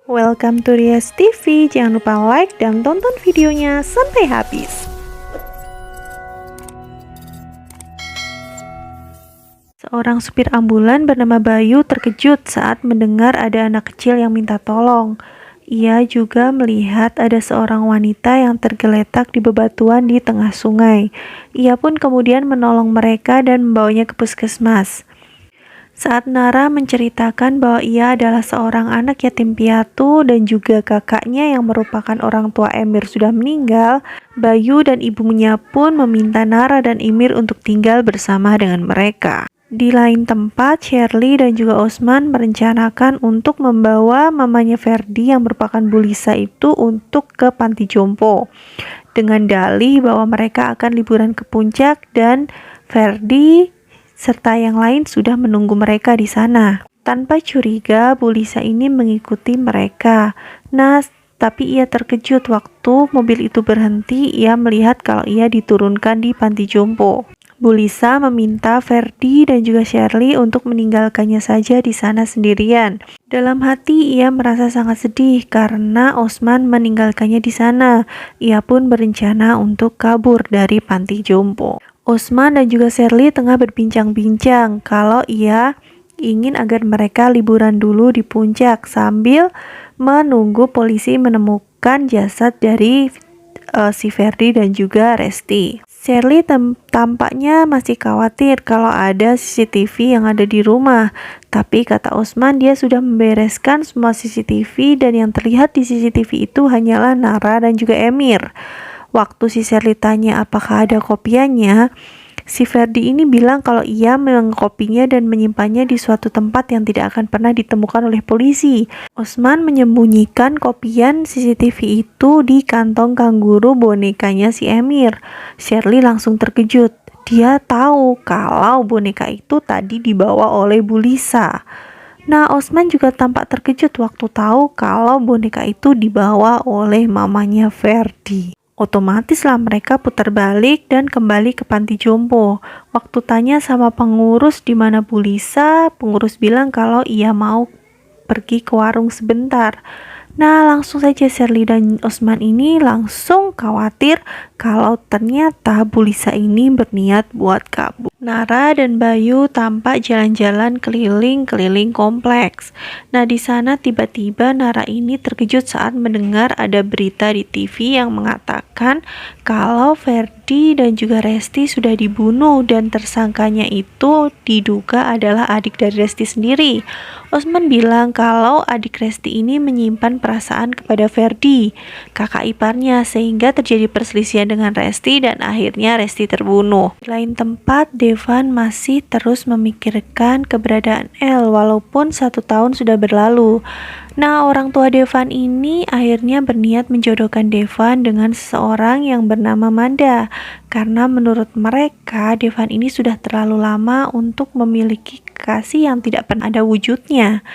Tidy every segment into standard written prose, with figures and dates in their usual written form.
Welcome to Rias TV. Jangan lupa like dan tonton videonya sampai habis. Seorang supir ambulan bernama Bayu terkejut saat mendengar ada anak kecil yang minta tolong. Ia juga melihat ada seorang wanita yang tergeletak di bebatuan di tengah sungai. Ia pun kemudian menolong mereka dan membawanya ke puskesmas. Saat Nara menceritakan bahwa ia adalah seorang anak yatim piatu dan juga kakaknya yang merupakan orang tua Emir sudah meninggal, Bayu dan ibunya pun meminta Nara dan Emir untuk tinggal bersama dengan mereka. Di lain tempat, Shirley dan juga Osman merencanakan untuk membawa mamanya Ferdi yang merupakan Bu Lisa itu untuk ke panti jompo dengan dalih bahwa mereka akan liburan ke puncak dan Ferdi serta yang lain sudah menunggu mereka di sana. Tanpa curiga, Bu Lisa ini mengikuti mereka. Tapi ia terkejut waktu mobil itu berhenti. Ia melihat kalau ia diturunkan di panti jompo. Bu Lisa meminta Ferdi dan juga Shirley untuk meninggalkannya saja di sana sendirian. Dalam hati ia merasa sangat sedih karena Osman meninggalkannya di sana. Ia pun berencana untuk kabur dari panti jompo. Osman dan juga Shirley tengah berbincang-bincang kalau ia ingin agar mereka liburan dulu di puncak sambil menunggu polisi menemukan jasad dari si Ferdi dan juga Resti. Shirley tampaknya masih khawatir kalau ada CCTV yang ada di rumah. Tapi kata Osman, dia sudah membereskan semua CCTV dan yang terlihat di CCTV itu hanyalah Nara dan juga Emir. Waktu si Shirley tanya apakah ada kopiannya, si Ferdi ini bilang kalau ia mengkopinya dan menyimpannya di suatu tempat yang tidak akan pernah ditemukan oleh polisi. Osman menyembunyikan kopian CCTV itu di kantong kanguru bonekanya si Emir. Shirley langsung terkejut. Dia tahu kalau boneka itu tadi dibawa oleh Bu Lisa. Osman juga tampak terkejut waktu tahu kalau boneka itu dibawa oleh mamanya Ferdi. Otomatislah mereka putar balik dan kembali ke panti jompo. Waktu tanya sama pengurus di mana Bu Lisa, pengurus bilang kalau ia mau pergi ke warung sebentar. Langsung saja Shirley dan Osman ini langsung khawatir kalau ternyata Bu Lisa ini berniat buat kabur. Nara dan Bayu tampak jalan-jalan keliling-keliling kompleks. Di sana tiba-tiba Nara ini terkejut saat mendengar ada berita di TV yang mengatakan kalau Ferdi dan juga Resti sudah dibunuh dan tersangkanya itu diduga adalah adik dari Resti sendiri. Osman bilang kalau adik Resti ini menyimpan perasaan kepada Ferdi, kakak iparnya, sehingga terjadi perselisihan dengan Resti dan akhirnya Resti terbunuh. Di lain tempat, Devan masih terus memikirkan keberadaan El walaupun 1 tahun sudah berlalu. Orang tua Devan ini akhirnya berniat menjodohkan Devan dengan seseorang yang bernama Manda karena menurut mereka Devan ini sudah terlalu lama untuk memiliki kekasih yang tidak pernah ada wujudnya.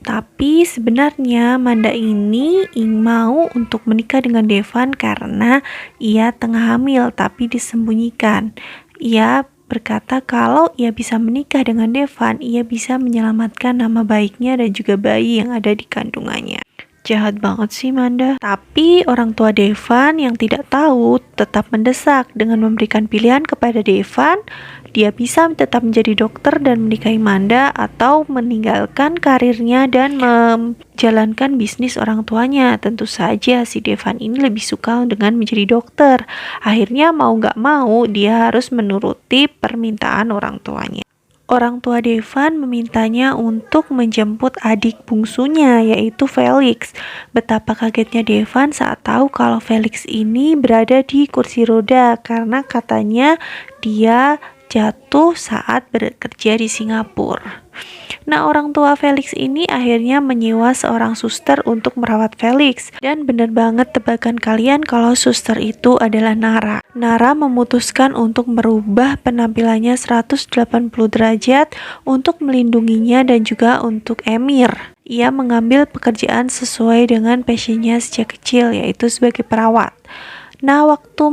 Tapi sebenarnya Manda ini mau untuk menikah dengan Devan karena ia tengah hamil tapi disembunyikan. Ia berkata kalau ia bisa menikah dengan Devan, ia bisa menyelamatkan nama baiknya dan juga bayi yang ada di kandungannya. Jahat banget sih Manda. Tapi orang tua Devan yang tidak tahu tetap mendesak dengan memberikan pilihan kepada Devan. Dia bisa tetap menjadi dokter dan menikahi Manda atau meninggalkan karirnya dan menjalankan bisnis orang tuanya. Tentu saja si Devan ini lebih suka dengan menjadi dokter. Akhirnya mau gak mau dia harus menuruti permintaan orang tuanya. Orang tua Devan memintanya untuk menjemput adik bungsunya yaitu Felix. Betapa kagetnya Devan saat tahu kalau Felix ini berada di kursi roda karena katanya dia jatuh saat bekerja di Singapura. Orang tua Felix ini akhirnya menyewa seorang suster untuk merawat Felix. Dan benar banget tebakan kalian kalau suster itu adalah Nara. Nara memutuskan untuk merubah penampilannya 180 derajat untuk melindunginya dan juga untuk Emir. Ia mengambil pekerjaan sesuai dengan passionnya sejak kecil yaitu sebagai perawat. Nah, waktu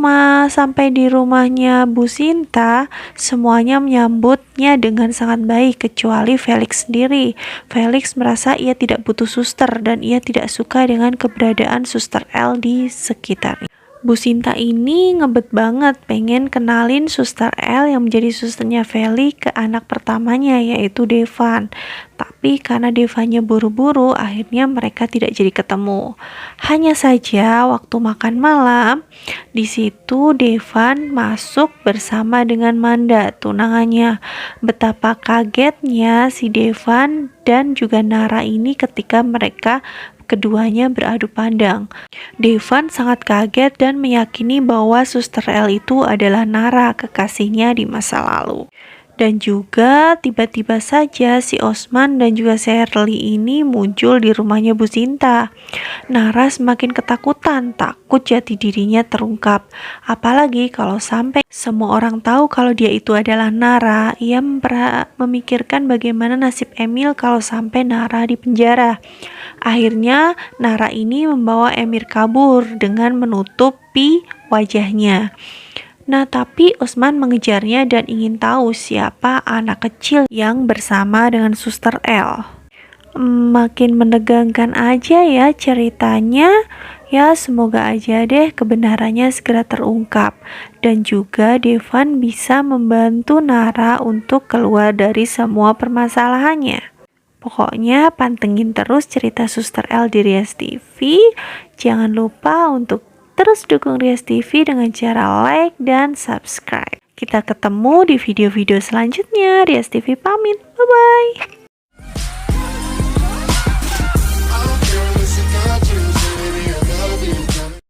sampai di rumahnya Bu Sinta, semuanya menyambutnya dengan sangat baik kecuali Felix sendiri. Felix merasa ia tidak butuh suster dan ia tidak suka dengan keberadaan suster L di sekitarnya. Bu Sinta ini ngebet banget pengen kenalin suster L yang menjadi susternya Feli ke anak pertamanya, yaitu Devan. Tapi karena Devanya buru-buru, akhirnya mereka tidak jadi ketemu. Hanya saja waktu makan malam, di situ Devan masuk bersama dengan Manda, tunangannya. Betapa kagetnya si Devan dan juga Nara ini ketika mereka keduanya beradu pandang. Devan sangat kaget dan meyakini bahwa Suster L itu adalah Nara, kekasihnya di masa lalu. Dan juga tiba-tiba saja si Osman dan juga Shirley ini muncul di rumahnya Bu Sinta. Nara semakin ketakutan, takut jati dirinya terungkap. Apalagi kalau sampai semua orang tahu kalau dia itu adalah Nara, ia memikirkan bagaimana nasib Emil kalau sampai Nara di penjara. Akhirnya Nara ini membawa Emir kabur dengan menutupi wajahnya. Nah, tapi Osman mengejarnya dan ingin tahu siapa anak kecil yang bersama dengan Suster L. Makin menegangkan aja ya ceritanya. Ya, semoga aja deh kebenarannya segera terungkap. Dan juga Devan bisa membantu Nara untuk keluar dari semua permasalahannya. Pokoknya pantengin terus cerita Suster L di Rias TV. Jangan lupa untuk terus dukung Rias TV dengan cara like dan subscribe. Kita ketemu di video-video selanjutnya. Rias TV pamit. Bye-bye.